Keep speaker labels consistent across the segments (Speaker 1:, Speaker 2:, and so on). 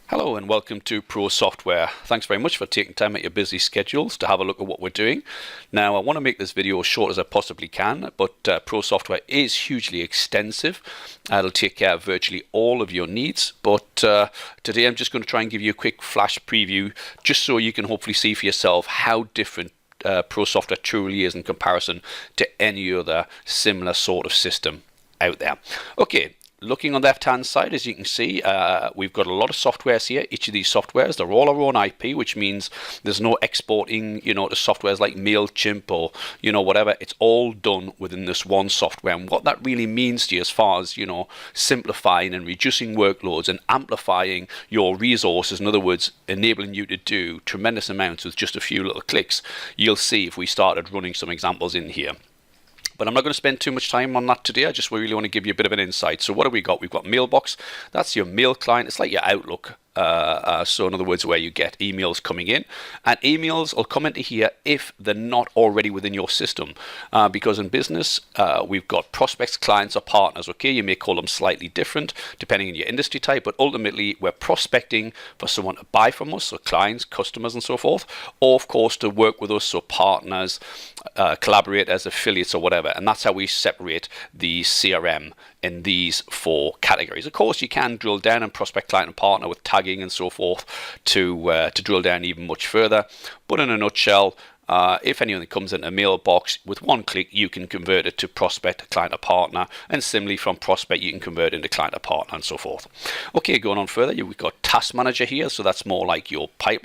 Speaker 1: Hello and welcome to Pro Software. Thanks very much for taking time out your busy schedules to have a look at what we're doing. Now I want to make this video as short as I possibly can, but Pro Software is hugely extensive. It'll take care of virtually all of your needs, but today I'm just going to try and give you a quick flash preview just so you can hopefully see for yourself how different Pro Software truly is in comparison to any other similar sort of system out there. Okay. Looking on the left-hand side, as you can see, we've got a lot of softwares here. Each of these softwares, they're all our own IP, which means there's no exporting, to softwares like MailChimp or, whatever. It's all done within this one software. And what that really means to you as far as, simplifying and reducing workloads and amplifying your resources, in other words, enabling you to do tremendous amounts with just a few little clicks, you'll see if we started running some examples in here. But I'm not going to spend too much time on that today. I just really want to give you a bit of an insight. So what have we got? We've got Mailbox. That's your mail client. It's like your Outlook. So in other words, where you get emails coming in, and emails will come into here if they're not already within your system, because in business we've got prospects, clients, or partners. Okay, you may call them slightly different depending on your industry type, but ultimately we're prospecting for someone to buy from us, so clients, customers, and so forth, or of course to work with us, so partners, collaborators, affiliates, or whatever. And that's how we separate the CRM in these four categories. Of course, you can drill down and prospect, client, and partner with tagging and so forth to drill down even much further. But in a nutshell, if anyone comes in a mailbox, with one click you can convert it to prospect, client, or partner, and similarly from prospect you can convert it into client or partner and so forth. Okay, going on further, we've got Task Manager here, so that's more like your pipe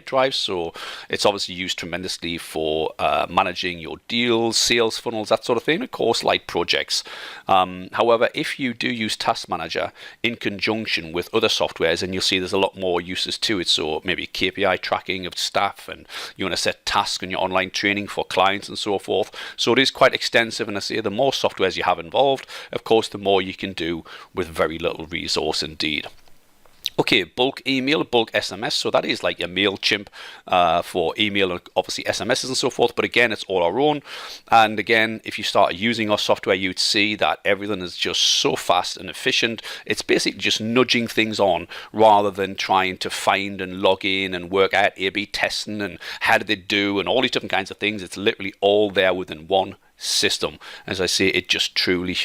Speaker 1: drive. So it's obviously used tremendously for managing your deals, sales funnels, that sort of thing, of course, like projects. However, if you do use Task Manager in conjunction with other softwares, and you'll see there's a lot more uses to it, so maybe KPI tracking of staff, and you want to set tasks in your online training for clients and so forth. So it is quite extensive, and I say the more softwares you have involved, of course, the more you can do with very little resource indeed. Okay, bulk email, bulk SMS. So that is like your MailChimp for email and obviously SMSs and so forth. But again, it's all our own. And again, if you start using our software, you'd see that everything is just so fast and efficient. It's basically just nudging things on rather than trying to find and log in and work out A/B testing and how did they do and all these different kinds of things. It's literally all there within one system. As I say, it just truly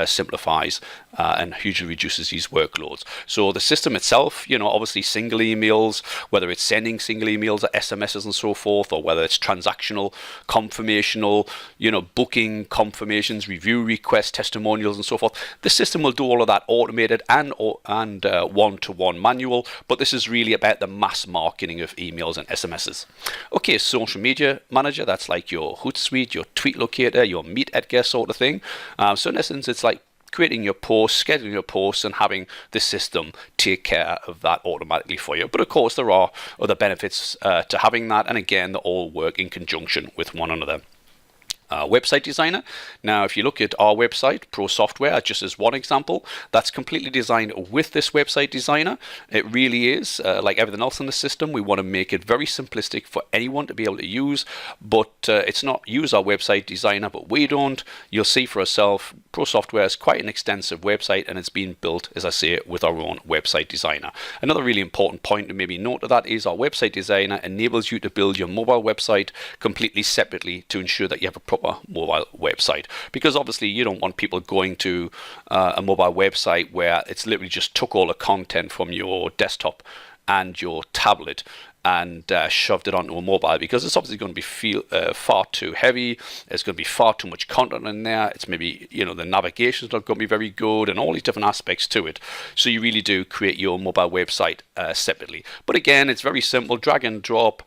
Speaker 1: simplifies and hugely reduces these workloads. So the system itself, obviously single emails, whether it's sending single emails or SMSs and so forth, or whether it's transactional, confirmational, booking confirmations, review requests, testimonials, and so forth. The system will do all of that automated and one-to-one manual, but this is really about the mass marketing of emails and SMSs. Okay, Social Media Manager, that's like your Hootsuite, your Tweet Locator, your Meet Edgar sort of thing. So in essence, it's like creating your posts, scheduling your posts, and having the system take care of that automatically for you. But of course, there are other benefits to having that, and again, they all work in conjunction with one another. Website Designer. Now, if you look at our website, Pro Software, just as one example, that's completely designed with this Website Designer. It really is, like everything else in the system, we want to make it very simplistic for anyone to be able to use, but it's not use our Website Designer, but we don't. You'll see for yourself, Pro Software is quite an extensive website, and it's been built, as I say, with our own Website Designer. Another really important point to maybe note of that is our Website Designer enables you to build your mobile website completely separately to ensure that you have a proper mobile website, because obviously you don't want people going to a mobile website where it's literally just took all the content from your desktop and your tablet and shoved it onto a mobile, because it's obviously going to be far too heavy. There's going to be far too much content in there. It's maybe the navigation's not going to be very good, and all these different aspects to it. So you really do create your mobile website separately. But again, it's very simple: drag and drop,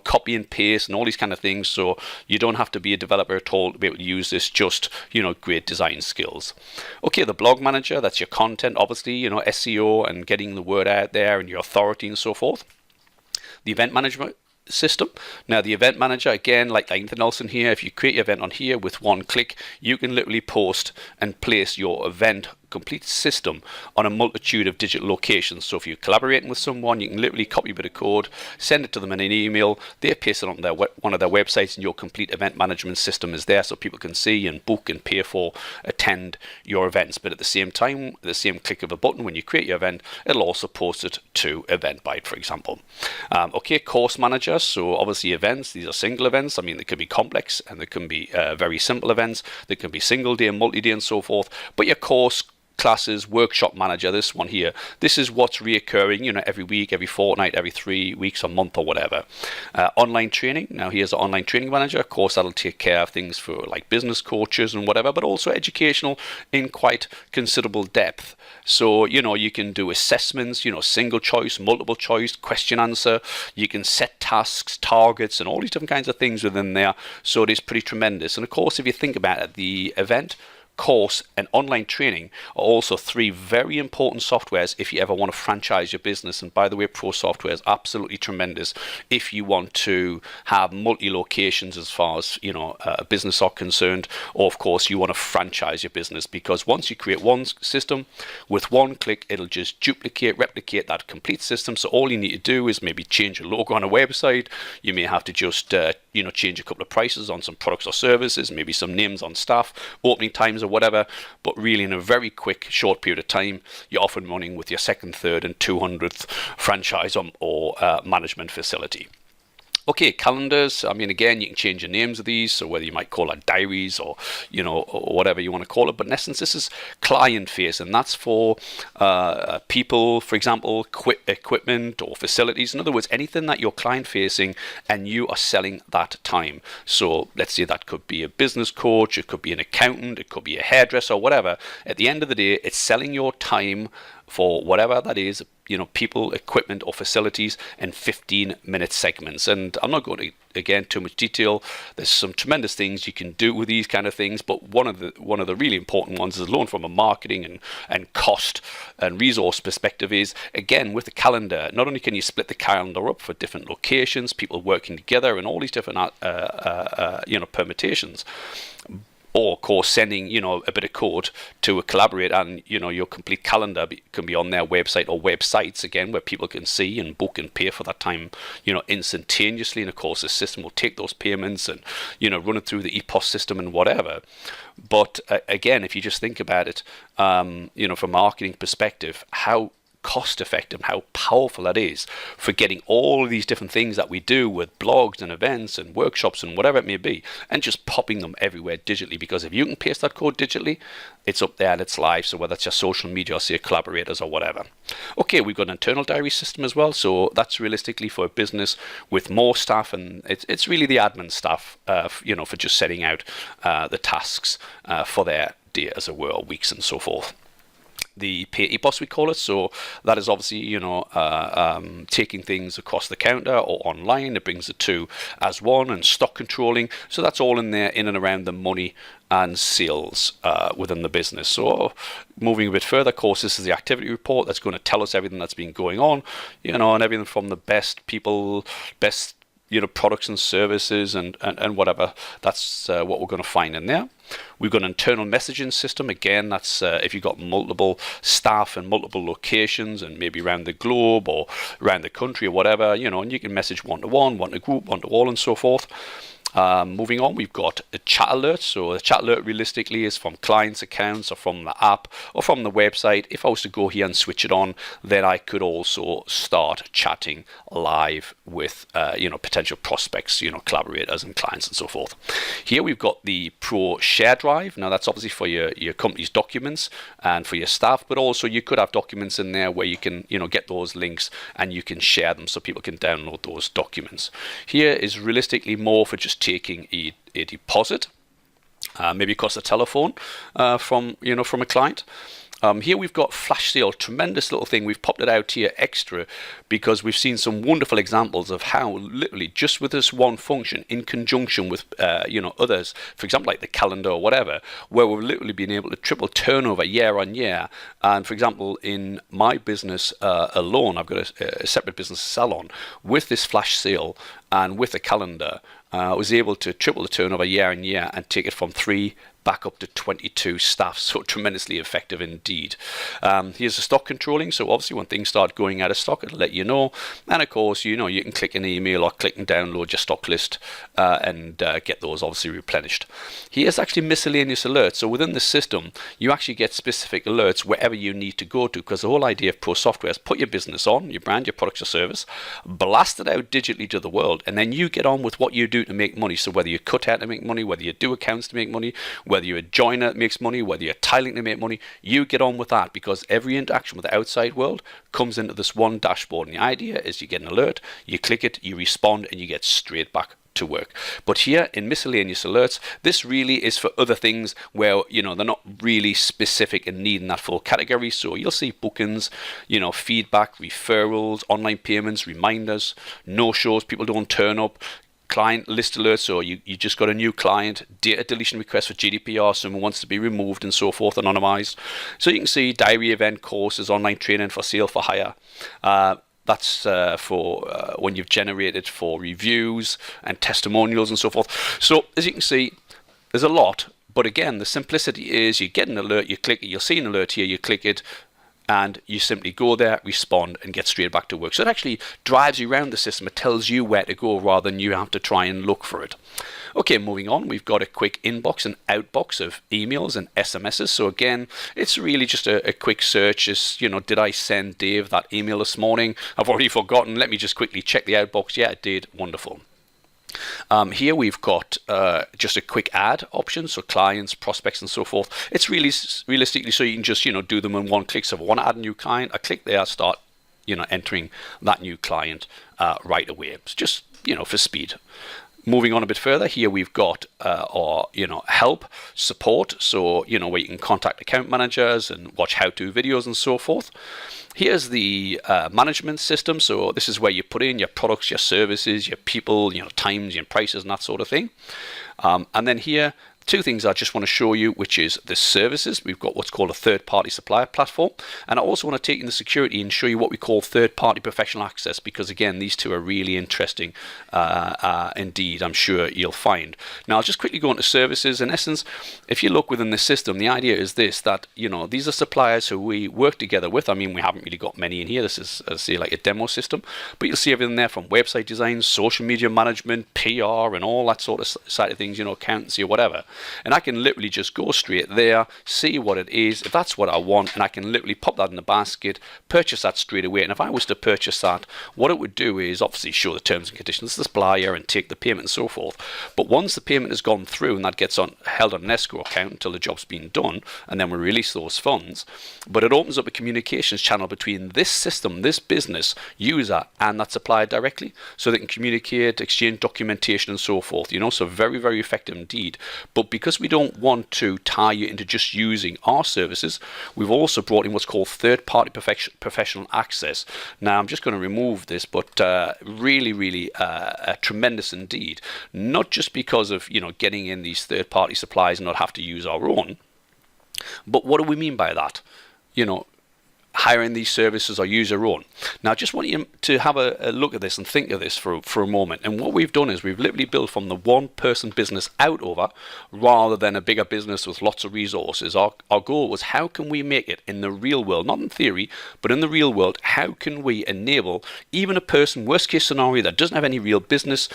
Speaker 1: copy and paste, and all these kind of things. So you don't have to be a developer at all to be able to use this. Just great design skills. Okay, the Blog Manager. That's your content, obviously. SEO and getting the word out there and your authority and so forth. The Event Management System. Now, the Event Manager, again, like anything else in here, if you create your event on here with one click, you can literally post and place your event complete system on a multitude of digital locations. So if you're collaborating with someone, you can literally copy a bit of code, send it to them in an email, they paste it on one of their websites, and your complete event management system is there so people can see and book and pay for, attend your events. But at the same time, the same click of a button, when you create your event, it'll also post it to Eventbrite, for example. Okay, course manager. So obviously events, these are single events. I mean, they could be complex and they can be very simple events. They can be single day, multi-day and so forth. But your course, classes, workshop manager, this one here, this is what's reoccurring, every week, every fortnight, every 3 weeks, a month or whatever. Online training, now here's the online training manager. Of course, that'll take care of things for like business coaches and whatever, but also educational in quite considerable depth. So, you can do assessments, single choice, multiple choice, question answer. You can set tasks, targets, and all these different kinds of things within there. So it is pretty tremendous. And of course, if you think about it, the event, course, and online training are also 3 very important softwares if you ever want to franchise your business. And by the way, Pro Software is absolutely tremendous if you want to have multi-locations as far as a business are concerned, or of course you want to franchise your business, because once you create one system, with one click it'll just replicate that complete system. So all you need to do is maybe change a logo on a website. You may have to just change a couple of prices on some products or services, maybe some names on staff, opening times or whatever, but really in a very quick, short period of time, you're off and running with your 2nd, 3rd and 200th franchise or management facility. Okay, calendars. I mean, again, you can change the names of these, so whether you might call it diaries or, or whatever you want to call it. But in essence, this is client face, and that's for people, for example, equipment or facilities. In other words, anything that you're client facing and you are selling that time. So let's say that could be a business coach, it could be an accountant, it could be a hairdresser or whatever. At the end of the day, it's selling your time for whatever that is, people, equipment or facilities in 15-minute segments. And I'm not going to, again, too much detail. There's some tremendous things you can do with these kind of things, but one of the really important ones is alone from a marketing and cost and resource perspective is, again, with the calendar, not only can you split the calendar up for different locations, people working together and all these different permutations, or of course sending a bit of code to a collaborator, and your complete calendar can be on their website or websites, again, where people can see and book and pay for that time instantaneously. And of course the system will take those payments and run it through the EPOS system and whatever. But again, if you just think about it from a marketing perspective, how cost effective, how powerful that is for getting all of these different things that we do with blogs and events and workshops and whatever it may be, and just popping them everywhere digitally. Because if you can paste that code digitally, it's up there and it's live. So whether it's your social media or say collaborators or whatever. Okay, we've got an internal diary system as well. So that's realistically for a business with more staff, and it's really the admin staff, for just setting out the tasks for their day, as it were, or weeks and so forth. The pay EPOS, we call it. So that is obviously, taking things across the counter or online. It brings the two as one, and stock controlling. So that's all in there, in and around the money and sales within the business. So moving a bit further, of course, this is the activity report that's going to tell us everything that's been going on, and everything from the best people, best products and services and whatever. That's what we're going to find in there. We've got an internal messaging system. Again, that's if you've got multiple staff and multiple locations and maybe around the globe or around the country or whatever, and you can message one-to-one, one-to-group, one-to-all and so forth. Moving on, we've got a chat alert. So the chat alert realistically is from clients' accounts or from the app or from the website. If I was to go here and switch it on, then I could also start chatting live with potential prospects, collaborators and clients and so forth. Here we've got the Pro Share Drive. Now that's obviously for your company's documents and for your staff, but also you could have documents in there where you can get those links and you can share them so people can download those documents. Here is realistically more for just taking a deposit, maybe across the telephone from a client. Here we've got flash sale, tremendous little thing. We've popped it out here extra because we've seen some wonderful examples of how literally just with this one function in conjunction with others, for example like the calendar or whatever, where we've literally been able to triple turnover year on year. And for example, in my business alone, I've got a separate business salon. With this flash sale and with the calendar, I was able to triple the turnover year on year and take it from 3 back up to 22 staff. So tremendously effective indeed. Here's the stock controlling. So obviously when things start going out of stock, it'll let you know. And of course, you can click an email or click and download your stock list and get those obviously replenished. Here's actually miscellaneous alerts. So within the system, you actually get specific alerts wherever you need to go to, because the whole idea of Pro Software is put your business on, your brand, your products or service, blast it out digitally to the world, and then you get on with what you do to make money. So whether you cut out to make money, whether you do accounts to make money, whether you're a joiner that makes money, whether you're tiling to make money, you get on with that, because every interaction with the outside world comes into this one dashboard. And the idea is you get an alert, you click it, you respond, and you get straight back to work. But here in miscellaneous alerts, this really is for other things where they're not really specific and needing that full category. So you'll see bookings, feedback, referrals, online payments, reminders, no shows, people don't turn up, client list alerts, so you just got a new client, data deletion request for GDPR, someone wants to be removed and so forth, anonymized. So you can see diary event, courses, online training for sale, for hire. That's for when you've generated for reviews and testimonials and so forth. So as you can see, there's a lot, but again, the simplicity is you get an alert, you click it, you'll see an alert here, you click it, and you simply go there, respond, and get straight back to work. So it actually drives you around the system. It tells you where to go rather than you have to try and look for it. Okay, moving on, we've got a quick inbox and outbox of emails and SMSs. So again, it's really just a quick search. Did I send Dave that email this morning? I've already forgotten. Let me just quickly check the outbox. Yeah, I did. Wonderful. Here we've got just a quick add option, so clients, prospects, and so forth. It's really realistically so you can just do them in one click. So if I want to add a new client, I click there, start entering that new client right away. It's just for speed. Moving on a bit further, here we've got our help, support, so where you can contact account managers and watch how-to videos and so forth. Here's the management system, so this is where you put in your products, your services, your people, times, your prices, and that sort of thing. And then here, two things I just want to show you, which is the services. We've got what's called a third-party supplier platform. And I also want to take in the security and show you what we call third-party professional access, because again, these two are really interesting indeed, I'm sure you'll find. Now, I'll just quickly go into services. In essence, if you look within the system, the idea is this, that, these are suppliers who we work together with. I mean, we haven't really got many in here. This is, say, like a demo system, but you'll see everything there from website design, social media management, PR, and all that sort of side of things, accountancy or whatever. And I can literally just go straight there, see what it is, if that's what I want, and I can literally pop that in the basket, purchase that straight away. And if I was to purchase that, what it would do is obviously show the terms and conditions to the supplier and take the payment and so forth. But once the payment has gone through, and that gets held on an escrow account until the job's been done, and then we release those funds, but it opens up a communications channel between this system, this business user, and that supplier directly, so they can communicate, exchange documentation and so forth, so very, very effective indeed. But because we don't want to tie you into just using our services, we've also brought in what's called third-party professional access. Now, I'm just going to remove this, but really, really tremendous indeed. Not just because of getting in these third-party supplies and not have to use our own, but what do we mean by that? Hiring these services or use your own. Now, I just want you to have a look at this and think of this for a moment. And what we've done is we've literally built from the one-person business out over, rather than a bigger business with lots of resources. Our goal was, how can we make it in the real world, not in theory, but in the real world, how can we enable even a person, worst case scenario, that doesn't have any real business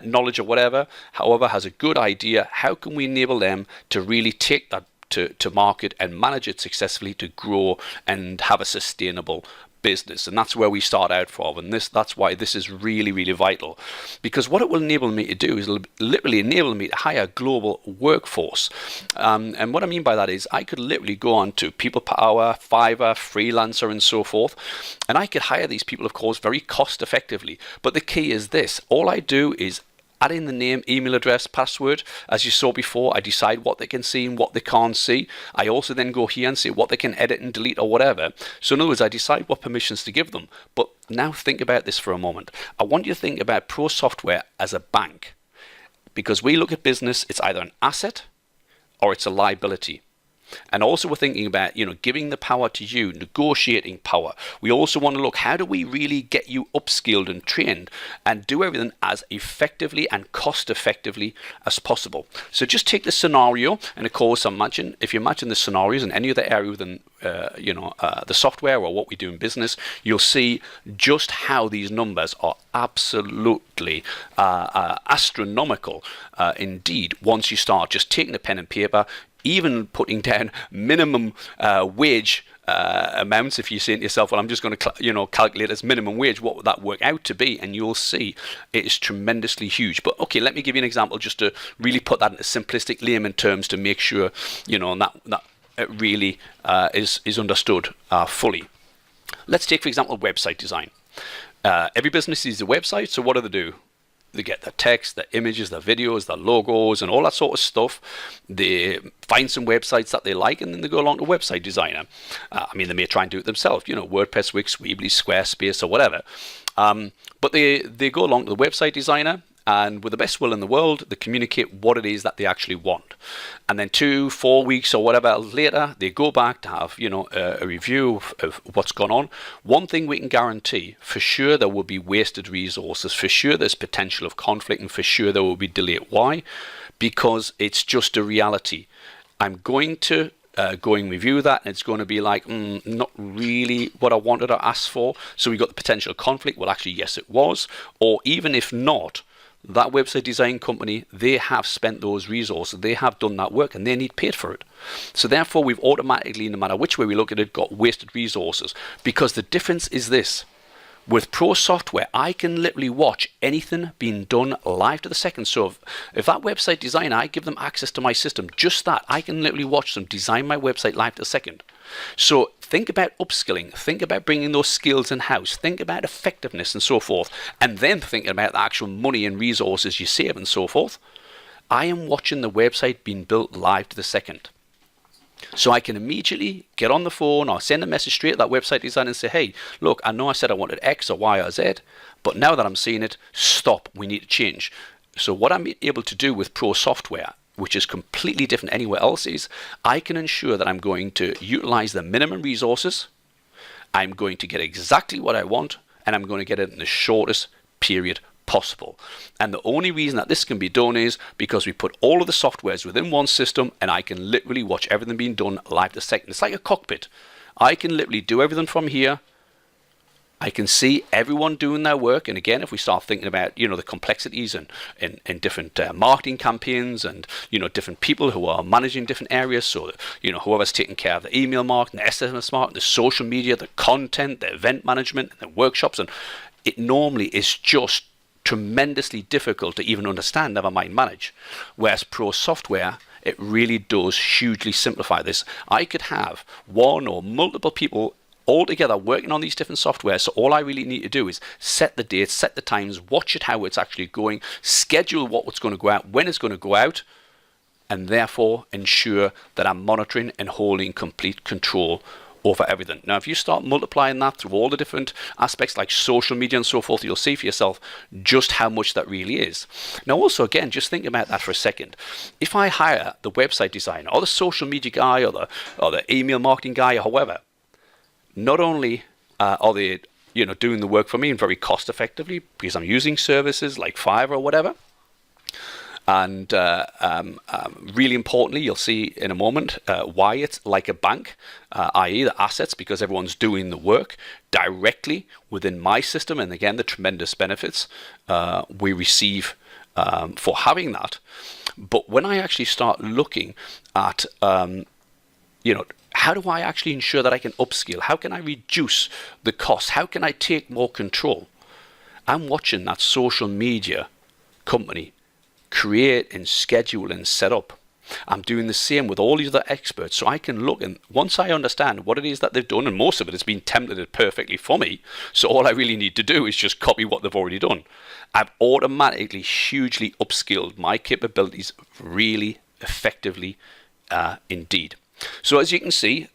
Speaker 1: knowledge or whatever, however, has a good idea, how can we enable them to really take that to market and manage it successfully to grow and have a sustainable business? And that's where we start out from, and that's why this is really, really vital, because what it will enable me to do is literally enable me to hire a global workforce. And what I mean by that is I could literally go on to People Power, Fiverr, Freelancer, and so forth, and I could hire these people, of course, very cost effectively. But the key is this: all I do is add in the name, email address, password. As you saw before, I decide what they can see and what they can't see. I also then go here and see what they can edit and delete or whatever. So in other words, I decide what permissions to give them. But now think about this for a moment. I want you to think about Pro Software as a bank, because we look at business, it's either an asset or it's a liability. And also we're thinking about, giving the power to you, negotiating power. We also want to look, how do we really get you upskilled and trained and do everything as effectively and cost effectively as possible. So just take the scenario, and of course, if you imagine the scenarios in any other area within the software or what we do in business, you'll see just how these numbers are absolutely astronomical indeed once you start just taking a pen and paper, even putting down minimum wage amounts. If you say to yourself, well, I'm just going to calculate as minimum wage, what would that work out to be? And you'll see it is tremendously huge. But okay, let me give you an example just to really put that into simplistic layman terms to make sure that it really is understood fully. Let's take, for example, website design. Every business needs a website, so what do? They get the text, the images, the videos, the logos, and all that sort of stuff. They find some websites that they like, and then they go along to website designer. They may try and do it themselves, WordPress, Wix, Weebly, Squarespace, or whatever. But they go along to the website designer, and with the best will in the world, they communicate what it is that they actually want. And then 2-4 weeks or whatever later, they go back to have a review of what's gone on. One thing we can guarantee, for sure there will be wasted resources, for sure there's potential of conflict, and for sure there will be delay. Why? Because it's just a reality. I'm going to go and review that, and it's going to be like, not really what I wanted or asked for. So we got the potential conflict. Well, actually, yes, it was. Or even if not, that website design company, they have spent those resources, they have done that work, and they need paid for it. So therefore, we've automatically, no matter which way we look at it, got wasted resources. Because the difference is this: with Pro Software, I can literally watch anything being done live to the second. So if that website designer, I give them access to my system, just that, I can literally watch them design my website live to the second. So think about upskilling, think about bringing those skills in-house, think about effectiveness and so forth, and then thinking about the actual money and resources you save and so forth. I am watching the website being built live to the second. So I can immediately get on the phone or send a message straight to that website designer and say, hey, look, I know I said I wanted X or Y or Z, but now that I'm seeing it, stop, we need to change. So what I'm able to do with Pro Software, which is completely different anywhere else, is I can ensure that I'm going to utilize the minimum resources, I'm going to get exactly what I want, and I'm going to get it in the shortest period possible. And the only reason that this can be done is because we put all of the softwares within one system, and I can literally watch everything being done live to second. It's like a cockpit. I can literally do everything from here. I can see everyone doing their work. And again, if we start thinking about, the complexities in different marketing campaigns and, different people who are managing different areas. So, whoever's taking care of the email marketing, the SMS marketing, the social media, the content, the event management, the workshops. And it normally is just tremendously difficult to even understand, never mind manage. Whereas Pro Software, it really does hugely simplify this. I could have one or multiple people all together working on these different softwares. So all I really need to do is set the dates, set the times, watch it how it's actually going, schedule what's going to go out, when it's going to go out, and therefore ensure that I'm monitoring and holding complete control over everything. Now, if you start multiplying that through all the different aspects like social media and so forth, you'll see for yourself just how much that really is. Now, also, again, just think about that for a second. If I hire the website designer or the social media guy or the email marketing guy or however, not only are they doing the work for me and very cost effectively because I'm using services like Fiverr or whatever, and really importantly, you'll see in a moment why it's like a bank, i.e. the assets, because everyone's doing the work directly within my system, and again the tremendous benefits we receive for having that. But when I actually start looking at how do I actually ensure that I can upskill? How can I reduce the cost? How can I take more control? I'm watching that social media company create and schedule and set up. I'm doing the same with all these other experts, so I can look, and once I understand what it is that they've done, and most of it has been templated perfectly for me, so all I really need to do is just copy what they've already done. I've automatically hugely upskilled my capabilities really effectively indeed. So as you can see,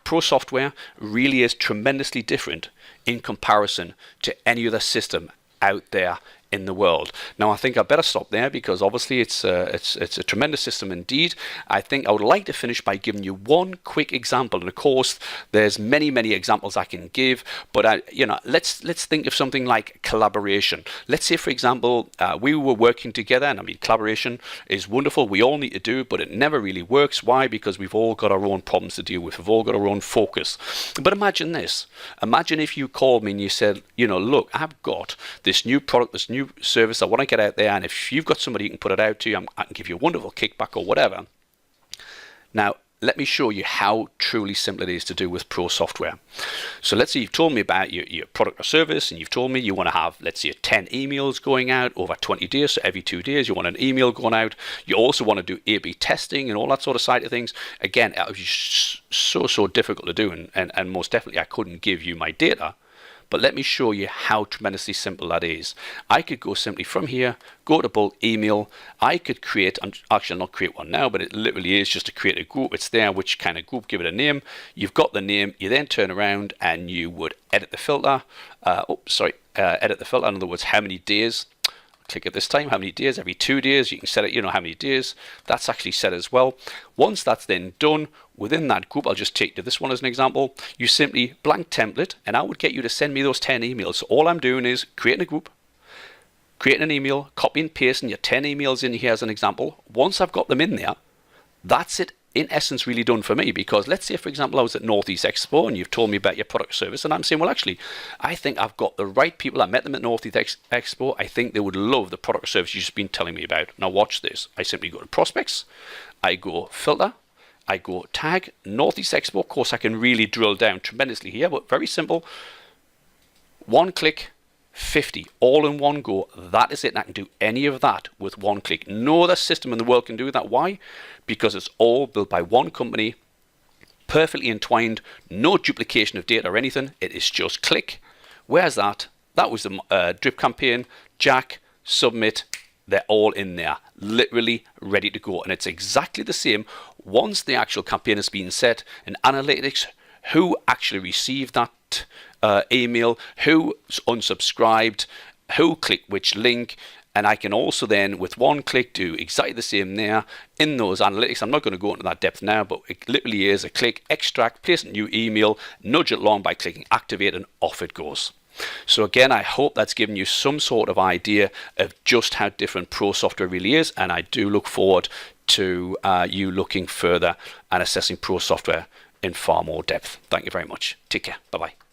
Speaker 1: Pro Software really is tremendously different in comparison to any other system out there in the world. Now I think I better stop there because obviously it's a tremendous system indeed. I think I would like to finish by giving you one quick example, and of course there's many examples I can give, but let's think of something like collaboration. Let's say, for example, we were working together, and I mean, collaboration is wonderful, we all need to do, but it never really works. Why? Because we've all got our own problems to deal with, we've all got our own focus. But imagine this, imagine if you called me and you said, look, I've got this new product, this new service I want to get out there, and if you've got somebody who can put it out to you, I can give you a wonderful kickback or whatever. Now let me show you how truly simple it is to do with Pro Software. So let's say you've told me about your product or service, and you've told me you want to have, let's say, 10 emails going out over 20 days, so every 2 days you want an email going out. You also want to do A/B testing and all that sort of side of things. Again, it was so difficult to do, and most definitely I couldn't give you my data. But let me show you how tremendously simple that is. I could go simply from here, go to bulk email. I could create, actually I'll not create one now, but it literally is just to create a group. It's there, which kind of group, give it a name. You've got the name, you then turn around and you would edit the filter. Edit the filter, in other words, how many days. Click at this time, how many days, every 2 days, you can set it, how many days. That's actually set as well. Once that's then done, within that group, I'll just take to this one as an example, you simply blank template, and I would get you to send me those 10 emails. So all I'm doing is creating a group, creating an email, copy and pasting your 10 emails in here as an example. Once I've got them in there, that's it. In essence, really done for me, because let's say, for example, I was at Northeast Expo and you've told me about your product or service, and I'm saying, well, actually, I think I've got the right people. I met them at Northeast Expo. I think they would love the product or service you've just been telling me about. Now watch this. I simply go to prospects, I go filter, I go tag, Northeast Expo. Of course, I can really drill down tremendously here, but very simple. One click, 50 all in one go. That is it. And I can do any of that with one click. No other system in the world can do that. Why? Because it's all built by one company, perfectly entwined, no duplication of data or anything. It is just click. Where's that? That was the drip campaign, Jack, submit. They're all in there, literally ready to go. And it's exactly the same once the actual campaign has been set in analytics. Who actually received that email, who unsubscribed, who clicked which link, and I can also then with one click do exactly the same there in those analytics. I'm not going to go into that depth now, but it literally is a click, extract, place a new email, nudge it along by clicking activate, and off it goes. So again, I hope that's given you some sort of idea of just how different Pro Software really is, and I do look forward to you looking further and assessing Pro Software in far more depth. Thank you very much. Take care. Bye-bye.